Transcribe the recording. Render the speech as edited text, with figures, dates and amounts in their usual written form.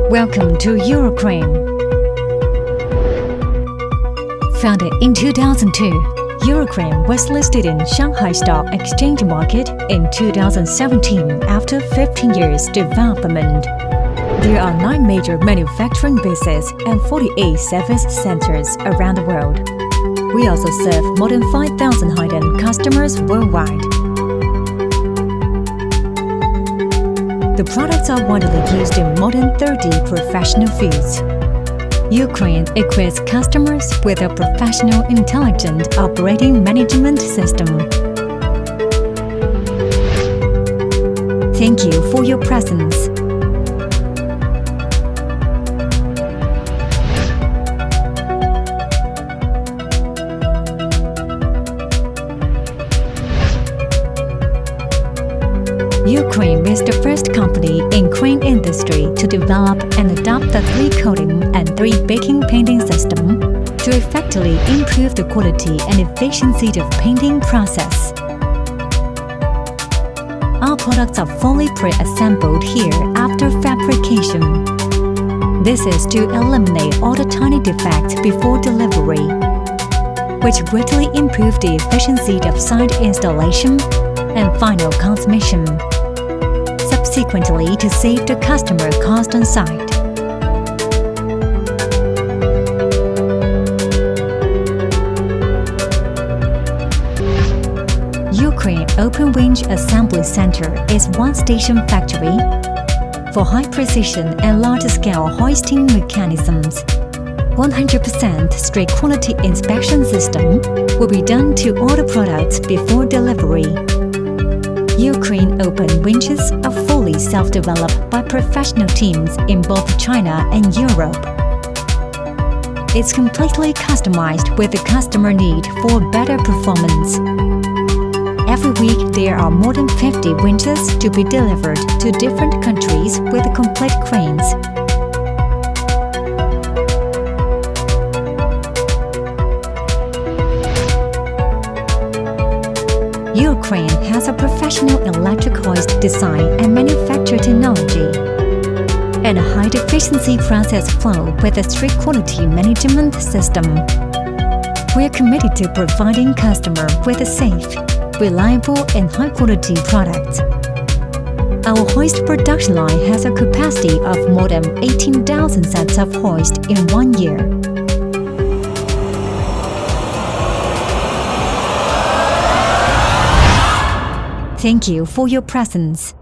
Welcome to Eurocrane. Founded in 2002, Eurocrane was listed in Shanghai Stock Exchange market in 2017 after 15 years development. There are 9 major manufacturing bases and 48 service centers around the world. We also serve more than 5,000 high-end customers worldwide. The products are widely used in more than 30 professional fields. Eurocrane equips customers with a professional, intelligent operating management system. Thank you for your presence. Eurocrane is the first company in crane industry to develop and adopt the 3-coating and 3-baking painting system to effectively improve the quality and efficiency of painting process. Our products are fully pre-assembled here after fabrication. This is to eliminate all the tiny defects before delivery, which greatly improve the efficiency of site installation and final consummation, subsequently to save the customer cost on site. Eurocrane Open Winch Assembly Center is one-station factory for high-precision and large-scale hoisting mechanisms. 100% strict quality inspection system will be done to all the products before delivery. Eurocrane Open Winches are fully self-developed by professional teams in both China and Europe. It's completely customized with the customer need for better performance. Every week there are more than 50 winches to be delivered to different countries with complete cranes. Eurocrane has a professional electric hoist design and manufacture technology, and a high-efficiency process flow with a strict quality management system. We are committed to providing customers with a safe, reliable, and high-quality products. Our hoist production line has a capacity of more than 18,000 sets of hoist in 1 year. Thank you for your presence.